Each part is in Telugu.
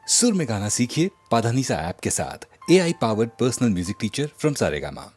सुर में गाना सीखिए पाधानीसा ऐप के साथ AI powered personal music teacher from Saregama.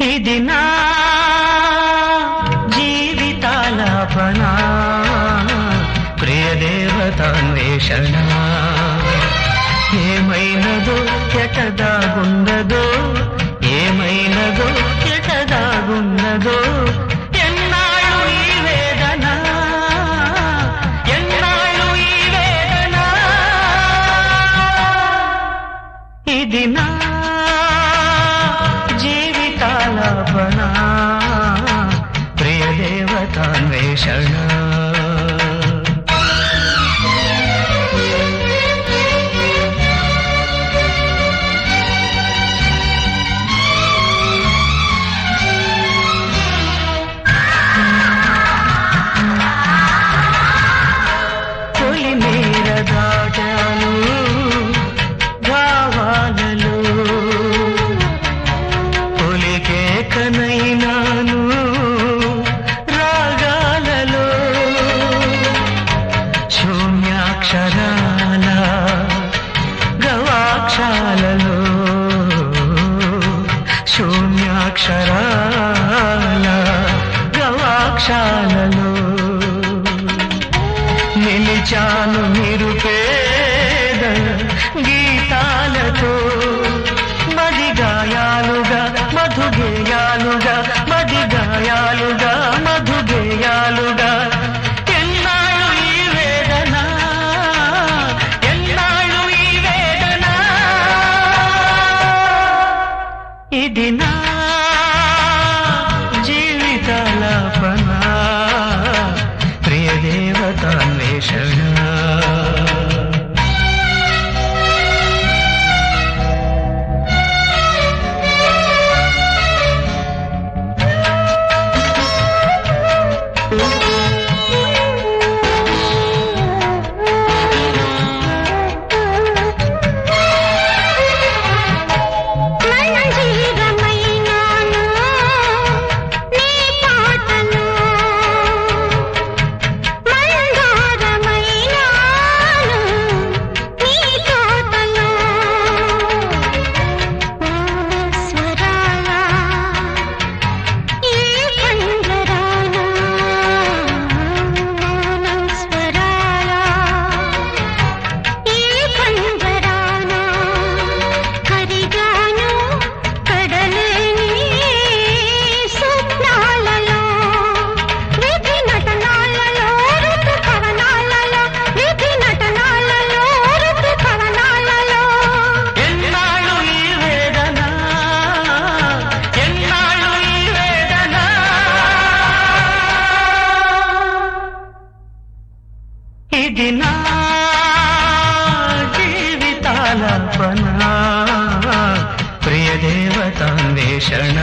ఇది నా జీవితాలాపన ప్రియదేవతాన్వేషణ ఏమైనదో ఎటదాగున్నదో ఏమైనదో ఎటదాగున్నదో ఎన్నాళ్ళు ఈ వేదన ఎన్నాళ్ళు ఈ వేదన ఇది నా జీవితాలాపన ప్రియదేవతాన్వేషణ తొలి మేర దాటాను భావాలలో కనైనాను రాగాలలో శూన్యాక్షరాల గవాక్షాలలో శూన్యాక్షరాల గవాక్షాలలో నిలిచాను నిరుపేద గీతాలతో మది గాయాలుగా మధుగేయాలుగా మది గాయాలుగా మధుగేయాలుగా ఎన్నాళ్ళు ఈ వేదన ఎన్నాళ్ళు ఈ వేదన ఇది నా జీవితాలాపన ప్రియదేవతాన్వేషణ ఇది నా జీవితాలాపన ప్రియదేవతాన్వేషణ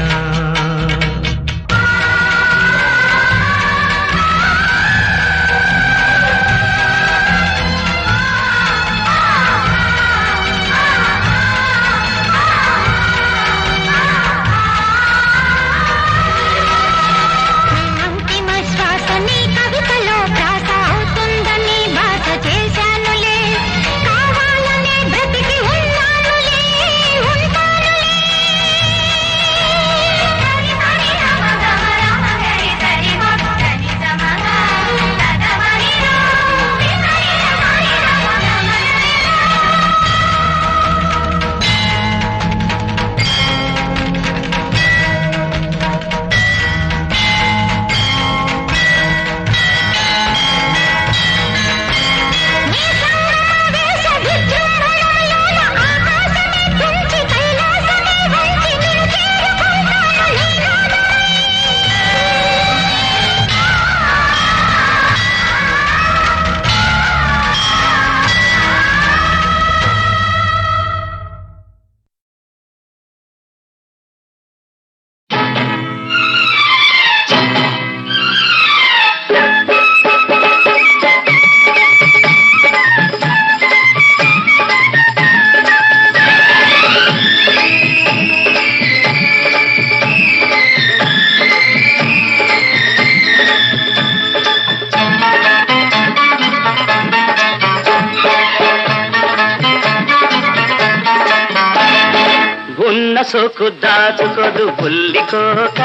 ఉన్న సోకు దాచుకోదు పుల్లికోక,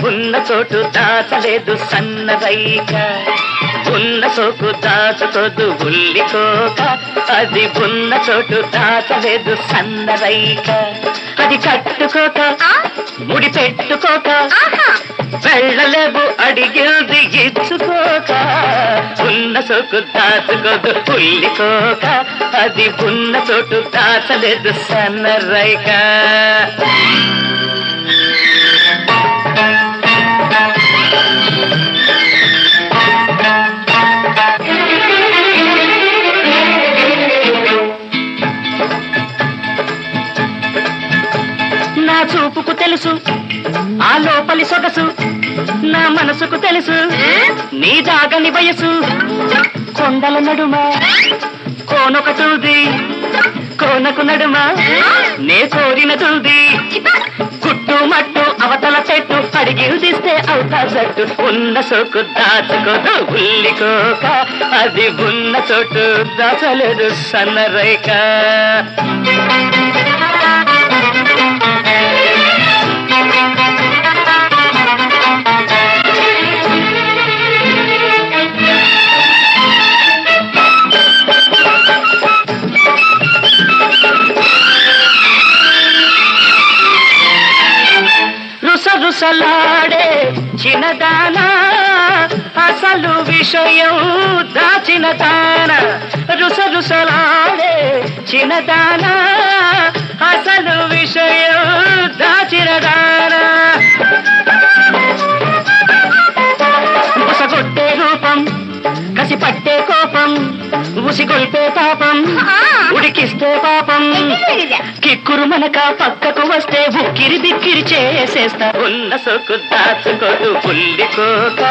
ఉన్న చోటు దాచలేదు సన్నరైక. ఉన్న సోకు దాచుకోదు ఉల్లికోక, అది ఉన్న చోటు దాచలేదు సన్నరైక. అది కట్టుకోక ముడి పెట్టుకోక, వెళ్ళలేవు అడిగింది ఇచ్చుకోక. ఉన్న సోకు దాచుకోదు ఉల్లికోక, అది ఉన్న చోటు దాచలేదు సన్నరైక. నా చూపుకు తెలుసు ఆ లోపలి సొగసు, నా మనసుకు తెలుసు నీ దాగని వయసు. కొండల నడుమ కోనొక చూది, కోనకు నడుమ నే కోరిన చూది. గుట్టు మట్టు అవతల చెట్టు అడిగిస్తే అవుతా జట్టు. ఉన్న సోకు దాచుకోదు ఉల్లికోక, అది ఉన్న చోటు దాచలేదు సన్నరైక. రుసరుసలాడే చిన్నదానా, అసలు విషయం దాచిన దాన. రుసరుసలాడే చిన్నదానా, అసలు విషయం దాచిన దాన. ఉసగొట్టే రూపం, కసి పట్టే కోపం, ఉసిగొల్పే పాపం, ఉడికిస్తే పాపం. కిక్కురు మనక పక్కకు వస్తే ఉక్కిరి బిక్కిరి చేసేస్తా. ఉన్న సోకు దాచుకోదు పుల్లికోక,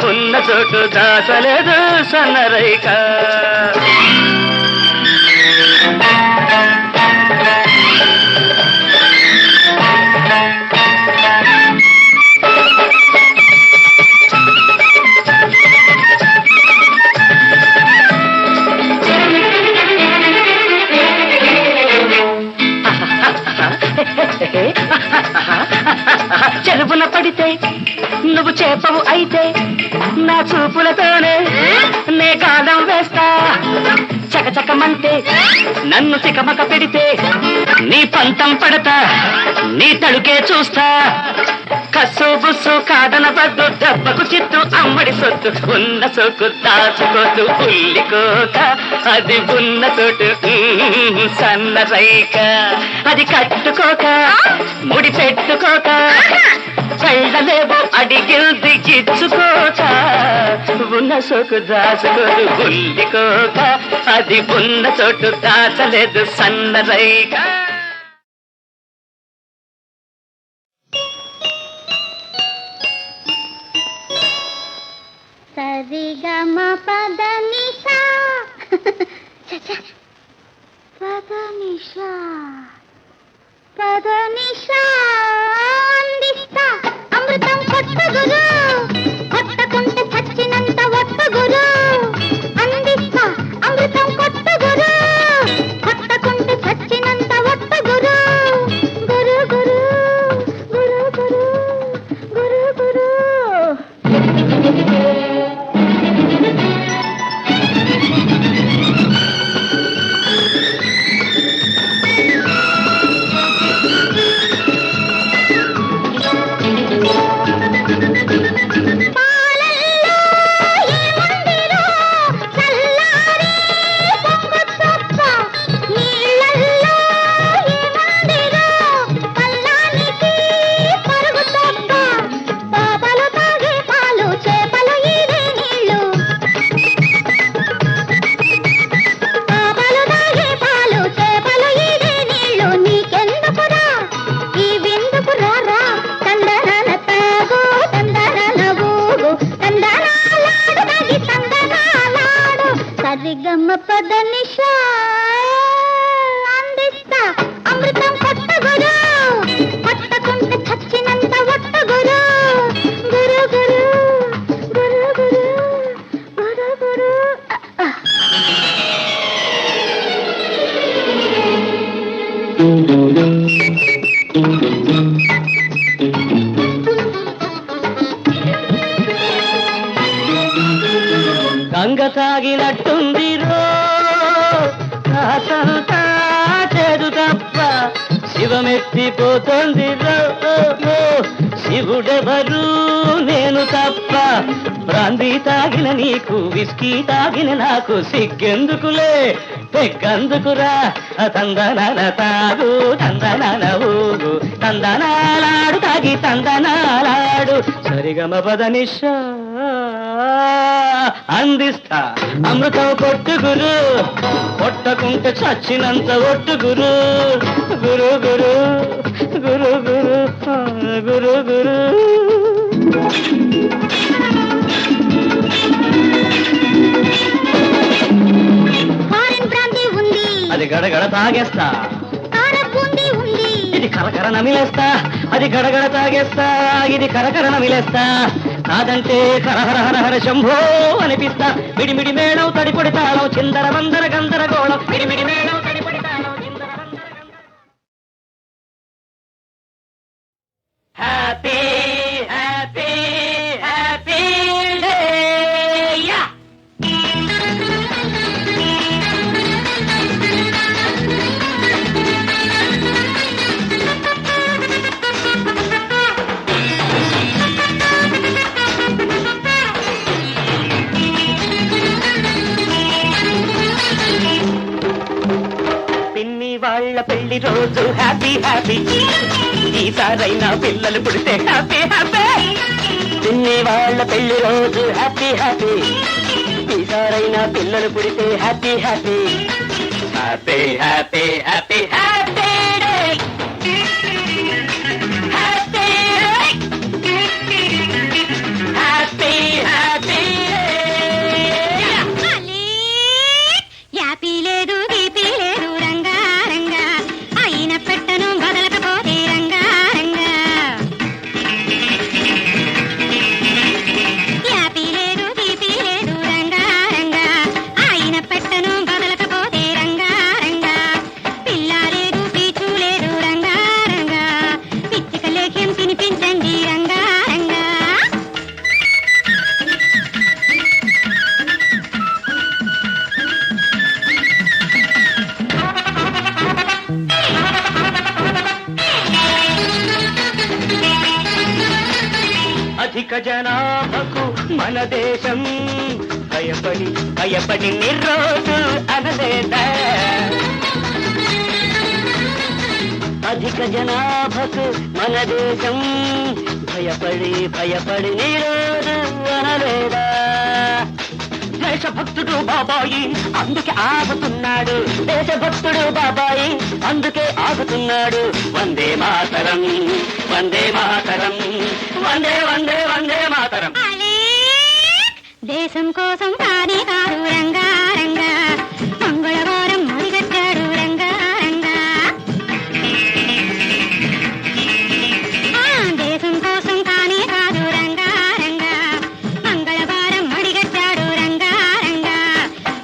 ఉన్న చోటు దాచలేదు సన్నరైక. చెరుపున పడితే నువ్వు చేపవు అయితే, నా చూపులతోనే నే గాలం వేస్తా. చకచకమంటే నన్ను తికమక పెడితే, నీ పంతం పడతా, నీ తడుకే చూస్తా. కస్సు బుస్సు కాదన బద్దు, దెబ్బకు చిత్తు అమ్మడి సొత్తు. ఉన్న సోకు దాచుకోదు ఉల్లికోక, అది ఉన్న చోటు సన్నరైక. అది కట్టుకోక ముడి పెట్టుకోక, వెళ్ళలేవు అడిగింది ఇచ్చుకోక. ఉన్న సోకు దాచుకోదు ఉల్లికోక, అది ఉన్న చోటు దాచలేదు సన్నరైక. సరిగమ పదనిషా పదనిషా పదనిషా అందిస్తా అమృతం కొట్టు గురు, కొట్టకుంటే చచ్చినంత ఒట్టు గురు. అందిస్తా అమృతం కొట్టు గురు, కొట్టకుంటే చచ్చినంత ఒట్టు గురు. గురు గురు గురు గురు గురు గురు. గంగ తాగినట్టుంది రో కాసంతా చేదు తప్ప శివమెత్తిపోతుంది రో శివుడెవరు నేను తప్ప బ్రాందీ తాగిన నీకు విస్కీ తాగిన నాకు సిగ్గెందుకులే పెగ్గందుకురా తందనాల తాగు తందనాల ఊగు తందనాలాడు తాగి తందనాలాడు సరిగమ పదనిషా అందిస్తా అమృతం కొట్టుగురు కొట్టకుంటే చచ్చినంత ఒట్టుగురు గురు గురు గురు గురు గురు గురు ఫారెన్ బ్రాందీ ఉంది, అది గడగడ తాగేస్తా కారబూందీ ఉంది, ఇది కరకర నమిలేస్తా అది గడగడ తాగేస్తా ఇది కరకర నమిలేస్తా కాదంటే హరహర హరహర శంభో అనిపిస్తా మిడిమిడి మేళం తడిపొడి తాళం చిందర వందర గందరగోళం మిడిమిడి మేళం తడిపొడి తాళం చిందర వందర హ్యాపీ హ్యాపీ హ్యాపీ డే యా పిన్ని వాళ్ళ పెళ్లి రోజు హ్యాపీ హ్యాపీ ఈసారైనా పిల్లలు పుడితే హ్యాపీ హ్యాపీ పిన్ని వాళ్ళ పెళ్లి రోజు హ్యాపీ హ్యాపీ ఈసారైనా పిల్లలు పుడితే happy happy happy happy happy happy happy happy happy యాపీ లేదు గీపీ లేదు రంగా రంగా అయిన పెట్టను బదలకపోతే రంగా రంగా యాపీ లేదు గీపీ లేదు రంగా రంగా అయిన పెట్టను బదలకపోతే రంగా రంగా పిల్ల లేదు పీచు లేదు రంగా రంగా పిచ్చిక లేఖ్యం తినిపించండి రంగా రంగా అధిక జనాభకు మన దేశం భయపడి భయపడి నిర్రోజు అనలేదా అధిక జనాభకు మన దేశం భయపడి భయపడి నిర్రోజు అనలేదా దేశభక్తుడు బాబాయి అందుకే ఆగుతున్నాడు దేశభక్తుడు బాబాయి అందుకే ఆగుతున్నాడు వందే మాతరం వందే మాతరం వందే వందే వందే మాతరం దేశం కోసం తానే కాదు రంగా రంగా మంగళవారం మొదలెట్టాడు రంగా రంగా దేశం కోసం తానే కాదు రంగా రంగా మంగళవారం మడిగట్టాడు రంగా రంగా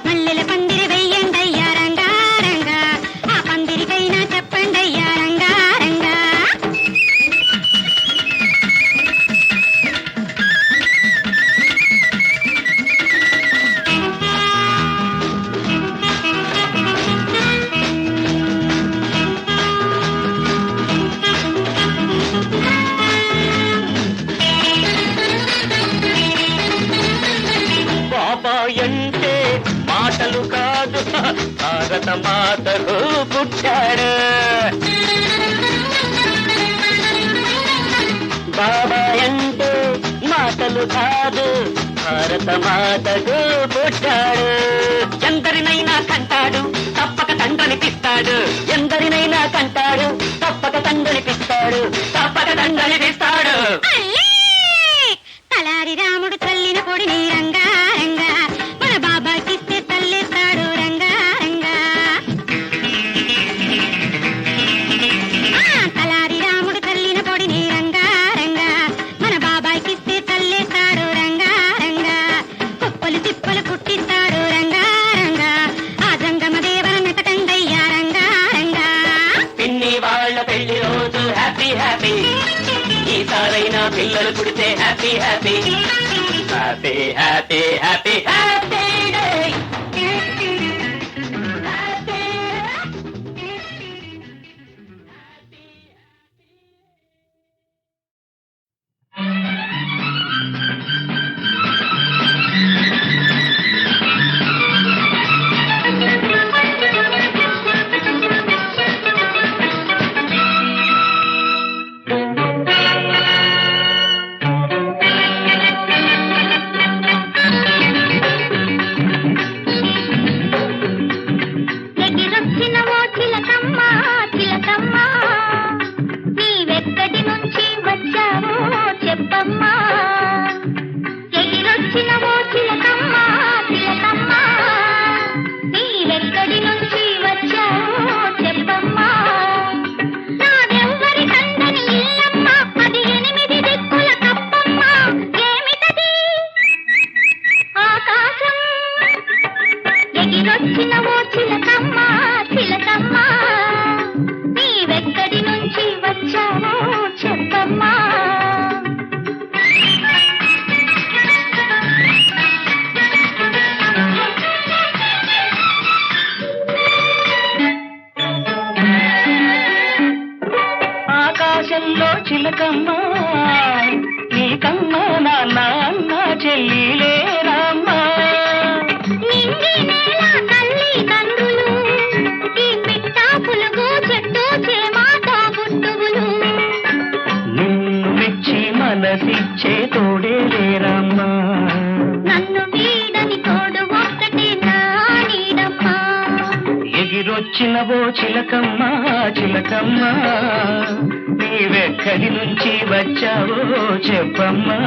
మల్లెల పందిరి వెయ్యండయ్యా రంగా రంగా ఆ పందిరికైనా చెప్పండయ్యా రంగా రంగా బాబాయ్ అంటే మాటలు కాదు భారత మాతకు పుట్టాడు బాబాయ్ అంటే మాటలు కాదు భారత మాతకు పుట్టాడు ఎందరినైనా కంటాడు తప్పక తండ్రనిపిస్తాడు ఎందరినైనా కంటాడు తప్పక తండ్రనిపిస్తాడు తప్పక తండ్రనిపిస్తాడు తలారి రాముడు తల్లిన పొడిని రంగా రంగా మన బాబాకిస్తే తల్లిస్తాడు రంగా రంగా తలారి రాముడు తల్లిన పొడిని రంగా రంగా మన బాబాకిస్తే తల్లిస్తాడు రంగా రంగా కుప్పలు తిప్పలు పుట్టిస్తాడు రంగా రంగా ఆ జంగమ దేవర మెతకండయ్యా రంగా రంగా పిన్ని వాళ్ళ రోజు హ్యాపీ హ్యాపీ ఈసారైనా పిల్లలు పుడితే happy happy happy happy happy happy day ఆకాశంలో చిలకమ్మ నీకమ్మ నాన్న అన్న చెల్లిలే రామ్మ నిన్ను మెచ్చి మనసిచ్చే తోడే లేరమ్మా నన్ను వీడని తోడు ఒక్కటే నాడమ్మా ఎగిరొచ్చినవో చిలకమ్మ చిలకమ్మ నీవెక్కడి నుంచి వచ్చావో చెప్పమ్మా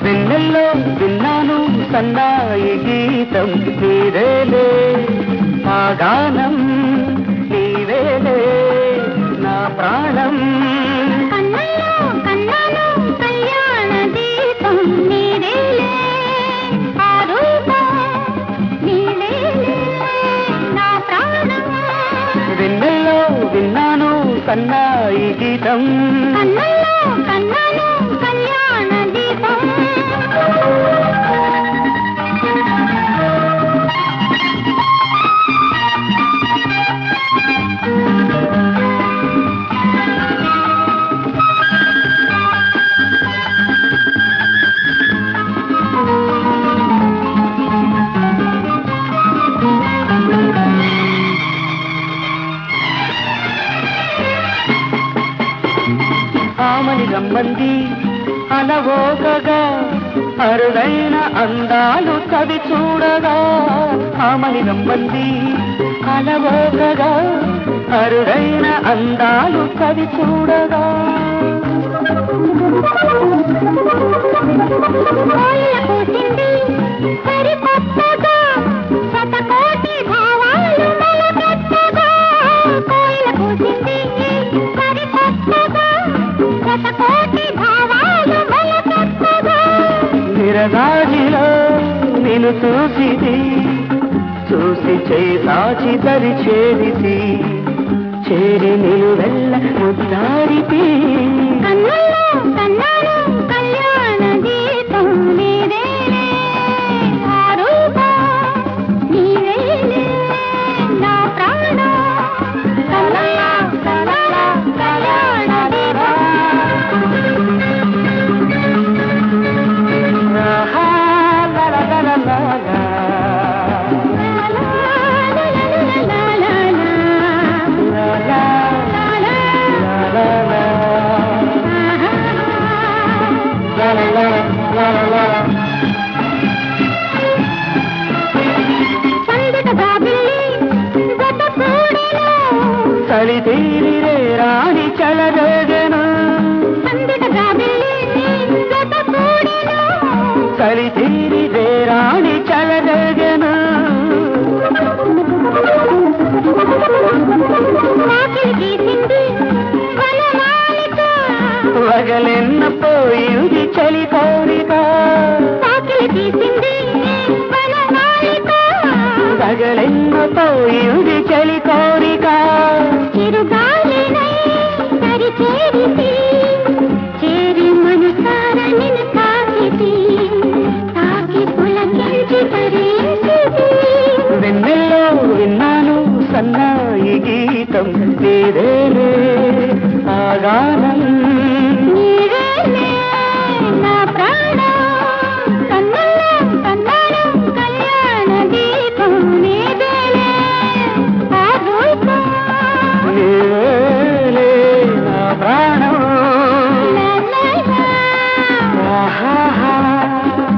వెన్నెల్లో విన్నాను సన్నాయి గీతం నీవేలే ఆ గానం నీవేలే నా ప్రాణం వెన్నెల్లో విన్నాను సన్నాయి గీతం ఆమని రమ్మంది అలవోకగా అరుదైన అందాలు కవి చూడగా ఆమని రమ్మంది అలవోకగా అరుదైన అందాలు కవి చూడగా నిరగాడిలో నిన్ను చూసి చేసాచి దరి చేరిసి చేరి నిలువెల్ల ముద్దాడితే కన్నుల్లో కన్నాను కళ్యాణ గీతం నీదేలే ఆ రూపం నీవేలే నా ప్రాణం కన్నుల్లో కన్నాను కళ్యాణ గీతం ఆహా లా లా లా లా లా. చలి తీరిరే రాణి చలరేగను చలి తీరిరే రాణి చలరేగను వగలెన్న పోయింది చలి కోరిక వగలెన్న పోయింది చలి కోరిక చేరి మనసార నిన్ను తాకితి తాకి పులకించి తరించితి వెన్నెల్లో విన్నాను సన్నాయి గీతం నీదేలే ఆ గానం నీవేలే నా ప్రాణం కన్నుల్లో కన్నాను కళ్యాణ దీపం నీవేలే ఆ రూపం నీవేలే నా ప్రాణం లా లా లా ఆహాహా.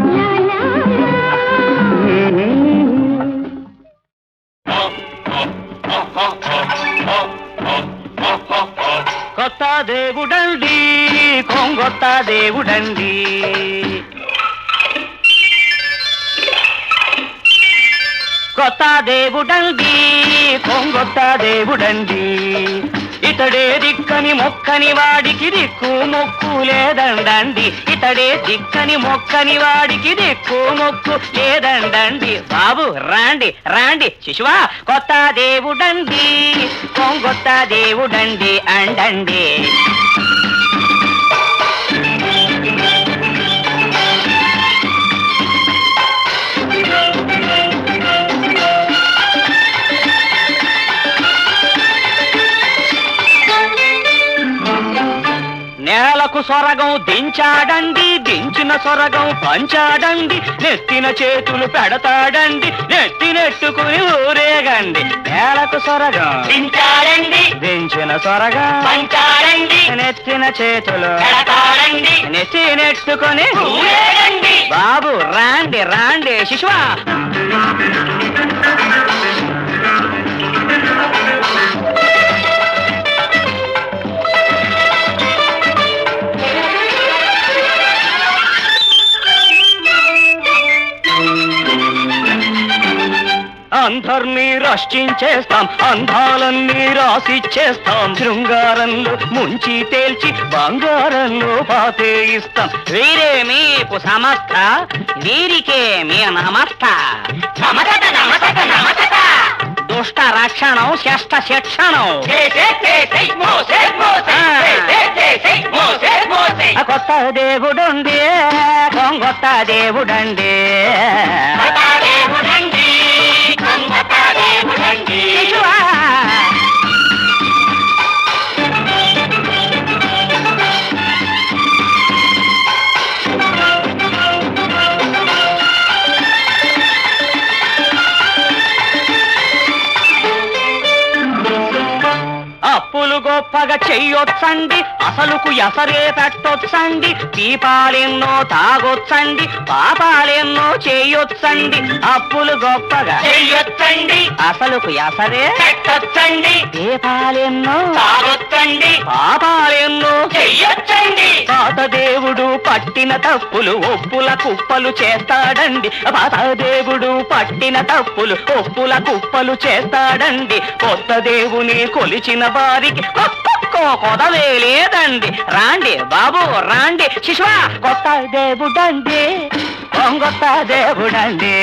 లా లా లా కొత్త దేవుడండి కొంగొత్త దేవుడండి కొత్త దేవుడండి కొంగొత్త దేవుడండి ఇతడే దిక్కని మొక్కని వాడికి దిక్కు మొక్కు లేదండండి ఇతడే దిక్కని మొక్కని వాడికి దిక్కు మొక్కు లేదండండి బాబు రాండి రాండి శిశువా కొత్త దేవుడండి కొంగొత్త దేవుడండి అండండి నేలకు సొరగం దించాడండి దించిన సొరగం పంచాడండి నెత్తిన చేతులు పెడతాడండి నెత్తి నెట్టుకుని ఊరేగండి నేలకు సొరగం దించాడండి దించిన సొరగం పంచాడండి నెత్తిన చేతులు పెడతాడండి నెత్తి నెట్టుకుని ఊరేగండి బాబు రాండి రాండి శిశువా అందర్నీ రక్షించేస్తాం అందాలన్నీ రాసిచ్చేస్తాం శృంగారంలో ముంచి తేల్చి బంగారంలో పాతేయిస్తాం వీరేమీపు సమస్త వీరికే మీ నమస్త దుష్ట రక్షణం శష్ట శిక్షణం కొత్త దేవుడుండి కొంగొత్త దేవుడండి శిశువా అప్పులు గొప్పగా చెయ్యొచ్చండి అసలుకు ఎసరే పెట్టొచ్చండి దీపాలెన్నో తాగొచ్చండి పాపాలెన్నో చేయొచ్చండి అప్పులు గొప్పగా చెయ్యొచ్చండి అసలుకు ఎసరే పెట్టొచ్చండి దీపాలెన్నో తాగొచ్చండి పాపాలెన్నో చెయ్యొచ్చండి పాత దేవుడు పట్టిన తప్పులు ఒప్పుల కుప్పలు చేస్తాడండి పాత దేవుడు పట్టిన తప్పులు ఒప్పుల కుప్పలు చేస్తాడండి కొత్త దేవుని కొలిచిన వారికి కొదవే లేదండి రాండి బాబు రాండి శిశువా కొత్త దేవుడండి కొంగొత్త దేవుడండి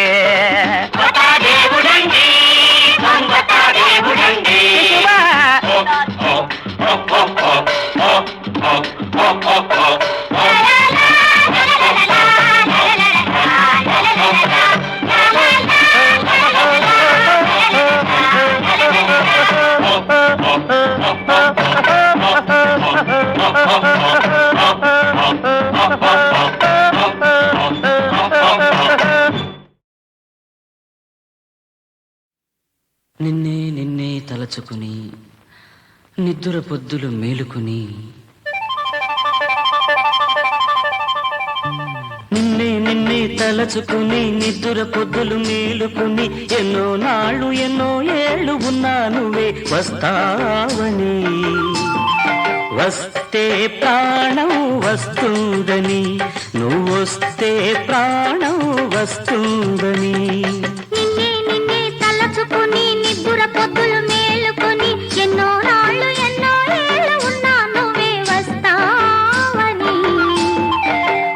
కొత్త దేవుడండి కొంగొత్త దేవుడండి నిన్నే నిన్నే తలచుకుని నిద్దుర పొద్దులు మేలుకుని నిన్నే నిన్నే తలచుకుని నిద్దుర పొద్దులు మేలుకుని ఎన్నో నాళ్ళు ఎన్నో ఏళ్ళు ఉన్నా నువ్వే వస్తావని వస్తే ప్రాణం వస్తుందని నువ్వొస్తే ప్రాణం వస్తుందని నిన్నే నిన్నే తలచుకుని నిద్దుర పొద్దులు మేలుకొని ఎన్నో నాళ్ళు ఎన్నో ఏళ్ళు ఉన్నా నువ్వే వస్తావని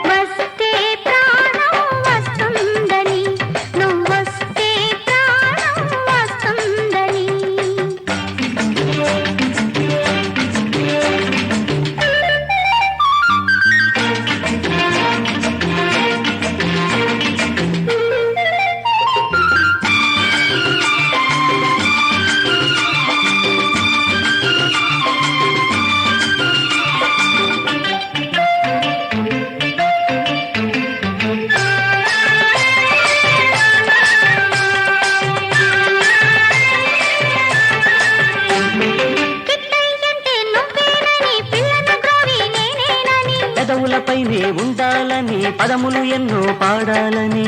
వస్తే ప్రాణం వస్తుందని నువ్వొస్తే ప్రాణం వస్తుందని పెదవులపైనే ఉండాలని పదములు ఎన్నో పాడాలని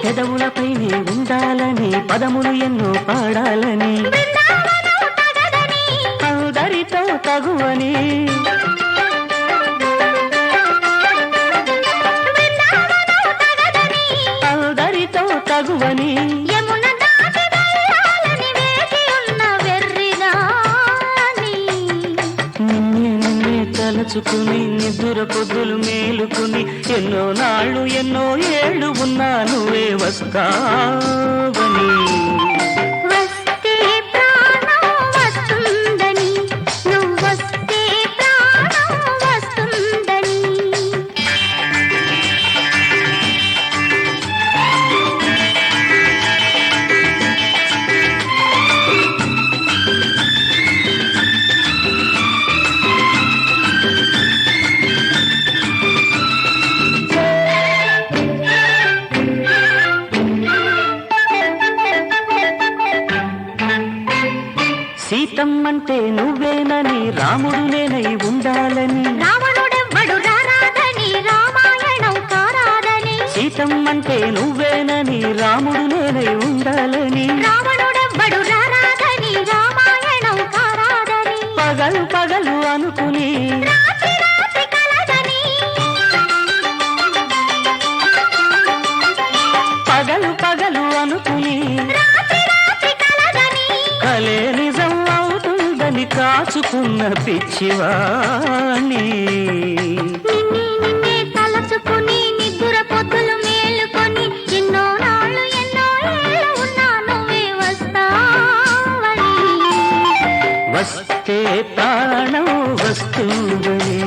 పెదవులపైనే ఉండాలని పదములు ఎన్నో పాడాలని అందరితో తగువని అందరితో తగువని తలచుకుని నిద్దుర పొద్దులు మేలుకుని ఎన్నో నాళ్ళు ఎన్నో ఏళ్ళు ఉన్నా నువ్వే వస్తావని వస్తే ప్రాణం వస్తుందని నువ్వొస్తే ప్రాణం వస్తుందని సీతమ్మంటే నువ్వేనని రాముడు నేనై ఉండాలని రావణుడెవ్వడు రారాదని రామాయణం కారాదని సీతమ్మంటే నువ్వేనని రాముడు నేనై ఉండాలని రావణుడెవ్వడు రారాదని రామాయణం కారాదని పగలు పగలు అనుకుని రాత్రి రాత్రి కలదని పగలు పగలు అనుకుని రాత్రి రాత్రి కలదని కలే నిజం అవుతుందని కాచుకున్న పిచ్చివాణి నిన్నే నిన్నే తలచుకుని నిద్దుర పొద్దులు మేలుకొని ఎన్నో నాళ్ళు ఎన్నో ఏళ్ళు ఉన్నా నువ్వే వస్తావని వస్తే ప్రాణం వస్తుందని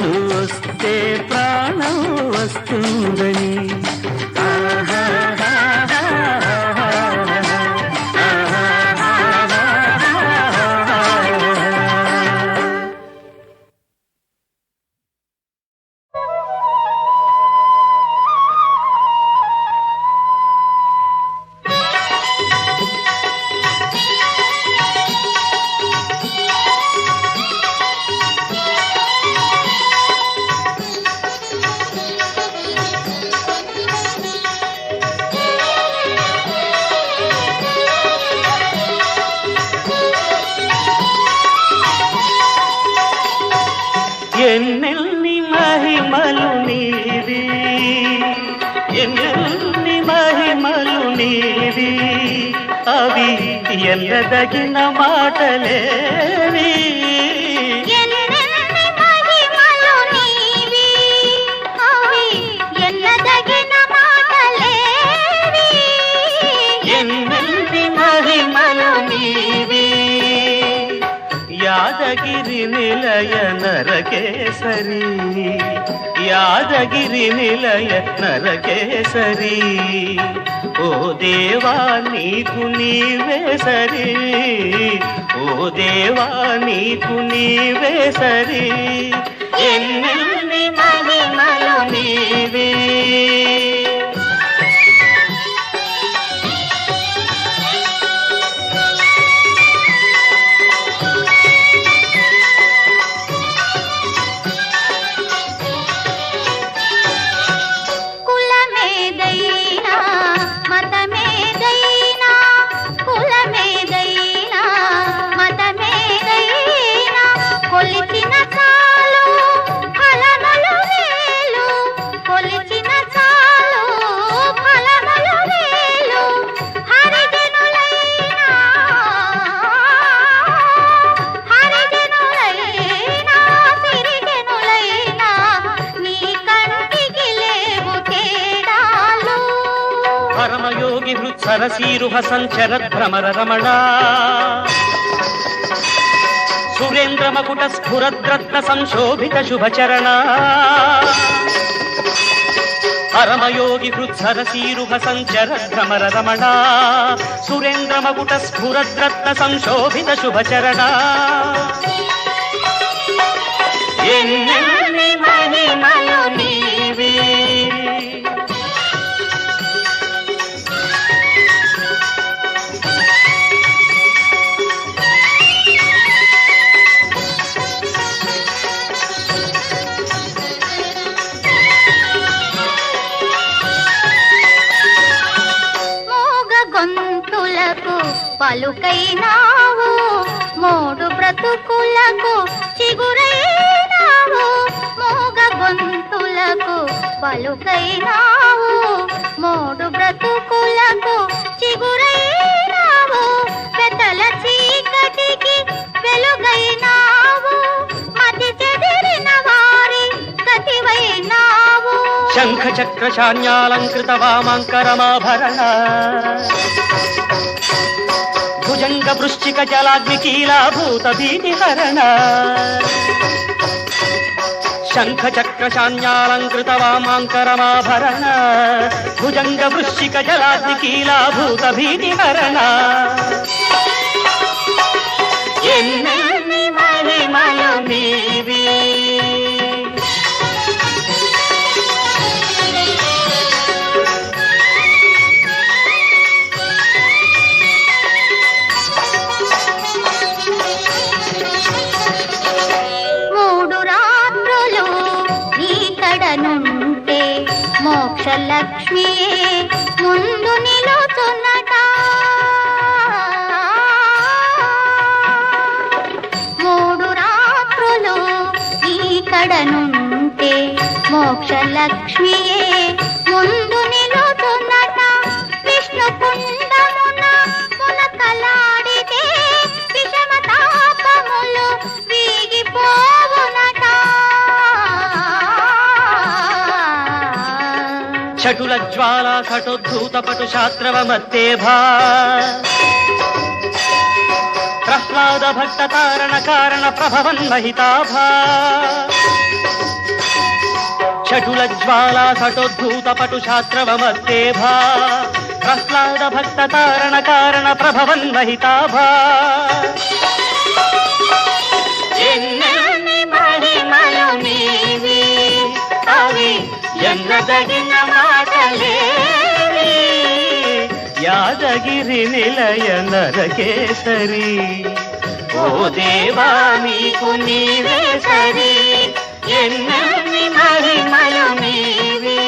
నువ్వొస్తే ప్రాణం వస్తుందని ఎన్నెల్ని మహిమలు నీది ఎన్నెల్ని మహిమలు నీది అవి ఎన్నదగిన మాటలేవి ఎన్నెన్ని మహిమలు నీవి అవి ఎన్నదగిన మాటలేవి యాదగిరి నిలయ నరకేసరి యాదగిరి నిలయ నరకేసరి ఓ దేవా నీకు నీవే సరి ఓ దేవా నీకు నీవే సరి ఎన్నెన్ని మహిమలు నీవే సరసీరుహ సంచరద్భ్రమర రమణ సురేంద్ర మకుట స్ఫురద్రత్న సంశోభిత శుభచరణ పరమయోగి హృత్సరసీరుహ సంచరద్భ్రమర రమణ సురేంద్ర మకుట స్ఫురద్రత్న సంశోభిత శుభచరణ ఎన్నెన్ని మహిమలు నీవే పలుకైనావు మోడు బ్రతుకులకు చిగురైనావు మోగ గొంతులకు పలుకైనావు మోడు బ్రతుకులకు చిగురైనావు పెద్దల చీకటికి వెలుగైనావు మతి చెదిరిన వారి గతివైనావు శంఖ చక్ర శాన్యాలంకృత వామాంకరమాభరణ భుజంగ వృశ్చిక జలాగ్ని కీలాభూత భీతిహరణ శంఖ చక్ర శాన్యాలంకృత వామాంకరమాభరణ భుజంగ వృశ్చిక జలాగ్ని కీలాభూత భీతిహరణ ఎన్నెన్ని మహిమలు నీవే మోక్షలక్ష్మియే ముందు నిలుచున్నట మూడు రాత్రులు ఇక్కడనుంటే మోక్షలక్ష్మియే ముందు నిలుచున్నట విష్ణు కుండమున మునకలాడితే విషమ తాపములు వీగిపోవునట చటుల జ్వాల కటోద్ధూత పటు శాస్త్రవమత్తేభా ప్రహ్లాద భక్త తారణ కారణ ప్రభవన్మహితాభా చటుల జ్వాల కటోద్ధూత పటు శాస్త్రవమత్తేభా ప్రహ్లాద భక్త తారణ కారణ ప్రభవన్మహితాభా ఎన్నెన్ని మహిమలు నీవే అవి ఎన్నదగిన మాటలేవి యాదగిరి నిలయ నరకేసరి ఓ దేవా నీకు నీవే సరి ఎన్నెన్ని మహిమలు నీవే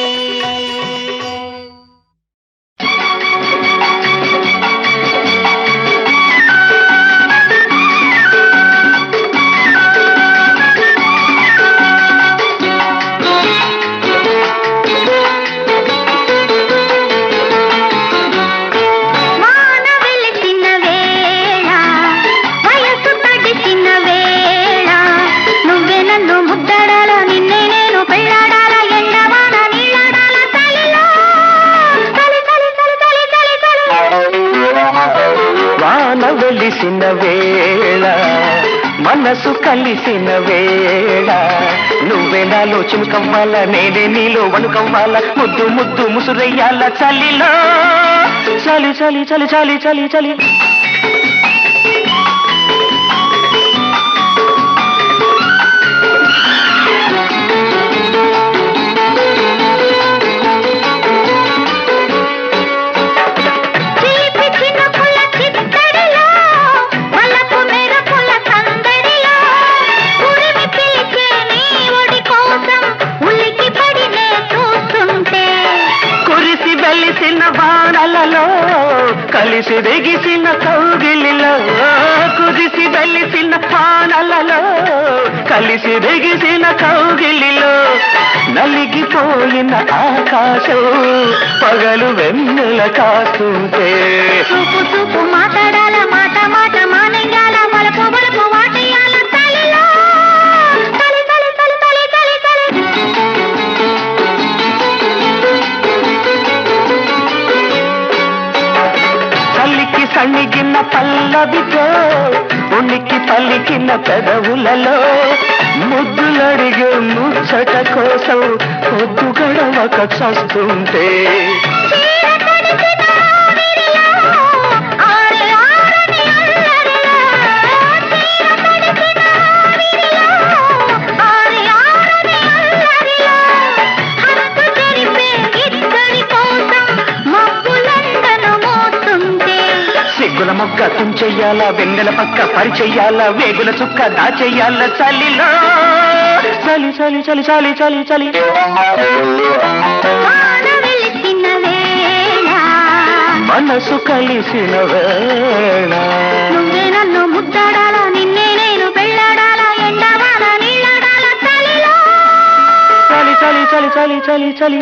మనసు కలిసిన వేళ నువ్వే నాలో చినుకవ్వాల నేనే నీలో వణుకవ్వాల ముద్దు ముద్దు ముసురయ్యాల చలిలో చలి చలి చలి చలి చలి చలి వానలలో కలిసి దిగిసిన కౌగిలిలో కుదిసి వెలిసిన వానలలో కలిసి దిగిసిన కౌగిలిలో నలిగిపోయిన ఆకాశం పగలు వెన్నెల కాస్తుంటే చూపు చూపు మాట్లాడాల మాట మాట మానేయాల వలపు వలపు వాటేయాల తలిలో తలి తలి తలి తలి తలి తలి చల్లికి సణిగిన పల్లవితో ఉనికి పలికిన పెదవులలో ముద్దులడిగే ముచ్చట కోసం పొద్దు గడవక చస్తుంటే సిగ్గుల మొగ్గ తుంచెయ్యాల వెన్నెల పక్క పరిచెయ్యాల వేగుల చుక్క దాచెయ్యాల చలిలో చలి చలి చలి చలి చలి చలి మనసు కలిసిన వేళ నువ్వే నన్ను ముద్దాడాలా నిన్నే నేను పెళ్ళాడాలా ఎండవాన నీళ్ళాడాలా చలిలో చలి చలి చలి చలి చలి చలి